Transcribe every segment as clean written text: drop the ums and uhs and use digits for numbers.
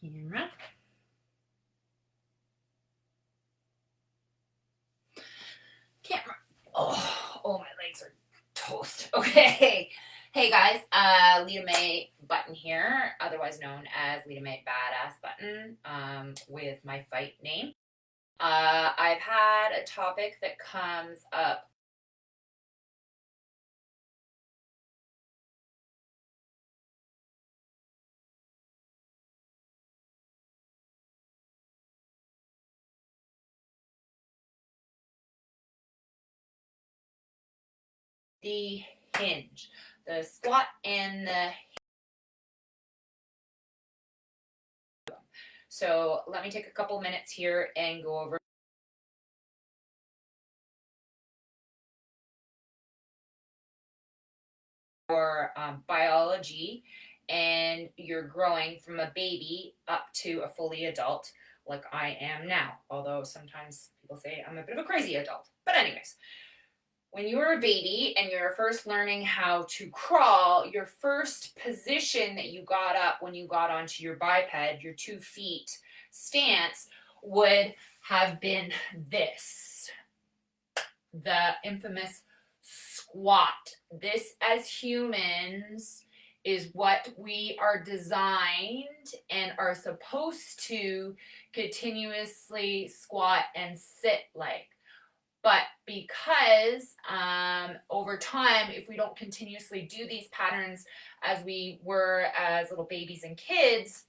camera. Oh, my legs are toast. Okay. Hey guys, Lita May Button here, otherwise known as Lita May Badass Button, with my fight name. I've had a topic that comes up the hinge, the squat and the. So let me take a couple minutes here and go over your biology, and you're growing from a baby up to a fully adult like I am now, although sometimes people say I'm a bit of a crazy adult. But anyways, when you were a baby and you're first learning how to crawl, your first position that you got up when you got onto your biped, your 2 feet stance, would have been this, the infamous squat. This, as humans, is what we are designed and are supposed to continuously squat and sit like. But because over time, if we don't continuously do these patterns as we were as little babies and kids,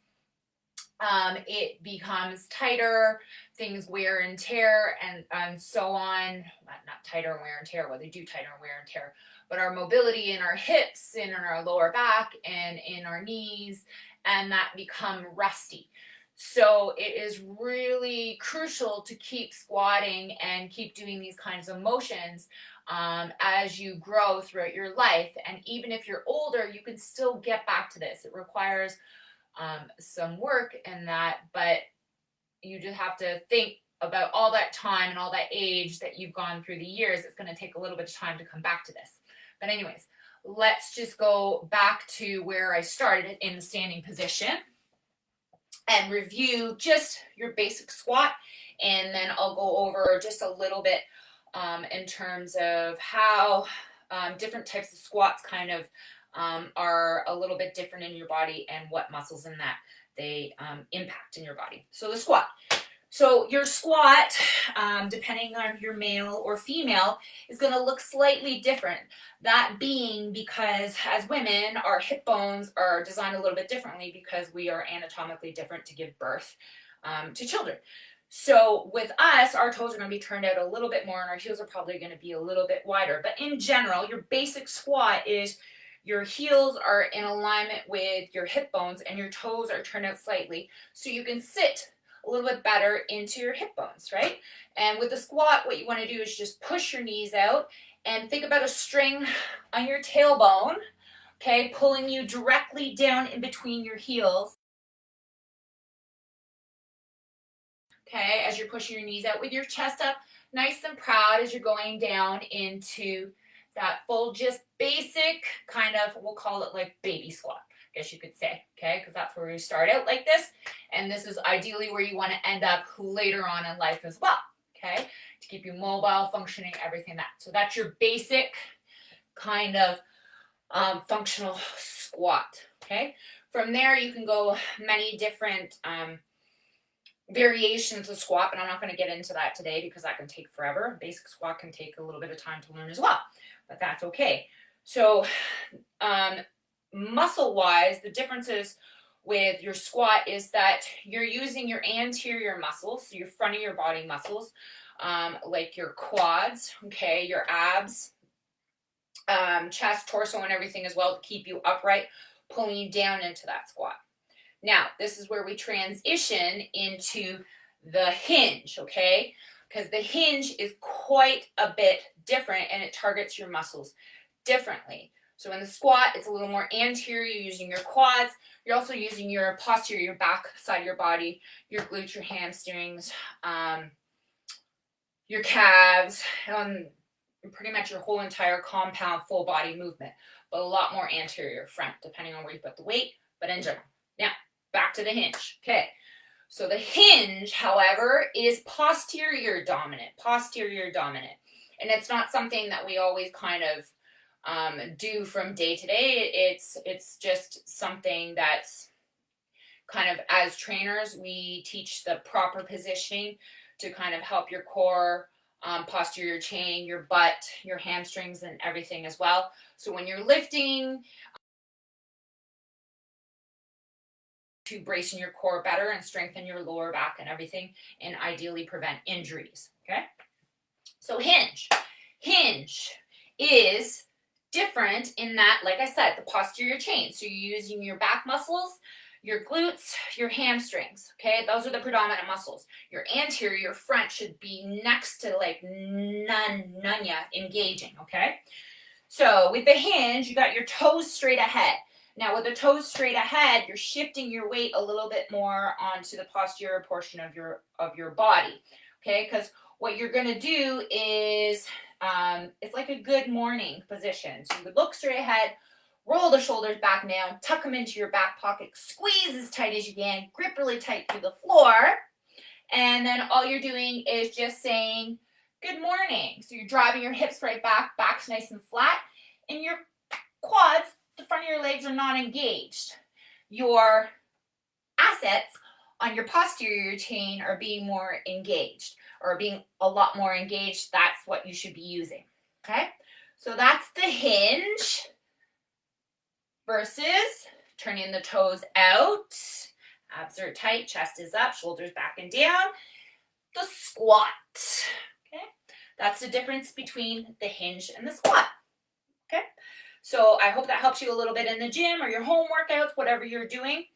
it becomes tighter, things wear and tear, and so on. Not tighter and wear and tear, well, they do tighter and wear and tear, but our mobility in our hips and in our lower back and in our knees, and that become rusty. So it is really crucial to keep squatting and keep doing these kinds of motions as you grow throughout your life. And even if you're older, you can still get back to this. It requires some work in that, but you just have to think about all that time and all that age that you've gone through the years. It's going to take a little bit of time to come back to this. But anyways, let's just go back to where I started in the standing position and review just your basic squat, and then I'll go over just a little bit in terms of how different types of squats kind of are a little bit different in your body and what muscles in that they impact in your body. So the squat. So your squat, depending on your male or female, is going to look slightly different. That being because as women, our hip bones are designed a little bit differently because we are anatomically different to give birth to children. So with us, our toes are going to be turned out a little bit more and our heels are probably going to be a little bit wider. But in general, your basic squat is your heels are in alignment with your hip bones and your toes are turned out slightly so you can sit a little bit better into your hip bones, right? And with the squat, what you want to do is just push your knees out and think about a string on your tailbone, okay, pulling you directly down in between your heels, okay, as you're pushing your knees out with your chest up nice and proud as you're going down into that full, just basic kind of, we'll call it like baby squat, I guess you could say, okay, because that's where we start out like this, and this is ideally where you want to end up later on in life as well, okay, to keep you mobile, functioning, everything that. So that's your basic kind of functional squat, okay. From there, you can go many different variations of squat, but I'm not going to get into that today because that can take forever. Basic squat can take a little bit of time to learn as well, but that's okay. So muscle wise, the differences with your squat is that you're using your anterior muscles, so your front of your body muscles, like your quads, okay, your abs, chest, torso, and everything as well to keep you upright, pulling you down into that squat. Now, this is where we transition into the hinge, okay? Because the hinge is quite a bit different and it targets your muscles differently. So in the squat, it's a little more anterior, you're using your quads. You're also using your posterior, your back side of your body, your glutes, your hamstrings, your calves, pretty much your whole entire compound full body movement, but a lot more anterior front, depending on where you put the weight, but in general. Now, back to the hinge. Okay. So the hinge, however, is posterior dominant. And it's not something that we always kind of do from day to day. It's just something that's kind of, as trainers, we teach the proper positioning to kind of help your core, posterior chain, your butt, your hamstrings, and everything as well. So when you're lifting, to brace in your core better and strengthen your lower back and everything, and ideally prevent injuries. Okay. So hinge is different in that, like I said, the posterior chain. So you're using your back muscles, your glutes, your hamstrings. Okay, those are the predominant muscles. Your anterior, your front should be next to like none engaging. Okay. So with the hinge, you got your toes straight ahead. Now with the toes straight ahead, you're shifting your weight a little bit more onto the posterior portion of your body. Okay, because what you're gonna do is it's like a good morning position. So you would look straight ahead, roll the shoulders back down, tuck them into your back pocket, squeeze as tight as you can, grip really tight through the floor, and then all you're doing is just saying good morning. So you're driving your hips right back, back's nice and flat, and your quads, the front of your legs, are not engaged. Your assets on your posterior chain are being more engaged, or being a lot more engaged. That's what you should be using. Okay, so that's the hinge versus turning the toes out, abs are tight, chest is up, shoulders back and down, the squat. Okay, that's the difference between the hinge and the squat. Okay, so I hope that helps you a little bit in the gym or your home workouts, whatever you're doing.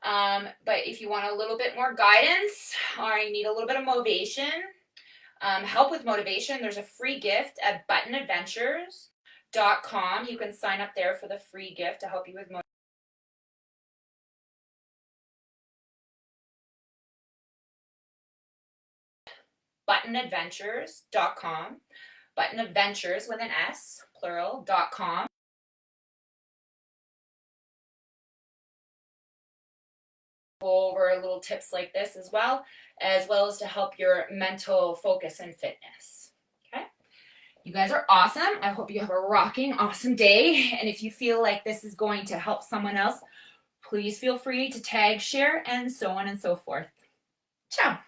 But if you want a little bit more guidance, or you need a little bit of motivation, help with motivation, there's a free gift at buttonadventures.com. You can sign up there for the free gift to help you with motivation. Buttonadventures.com. Buttonadventures with an S, plural.com. Go over little tips like this as well as to help your mental focus and fitness. Okay, you guys are awesome. I hope you have a rocking awesome day, and if you feel like this is going to help someone else, please feel free to tag, share, and so on and so forth. Ciao.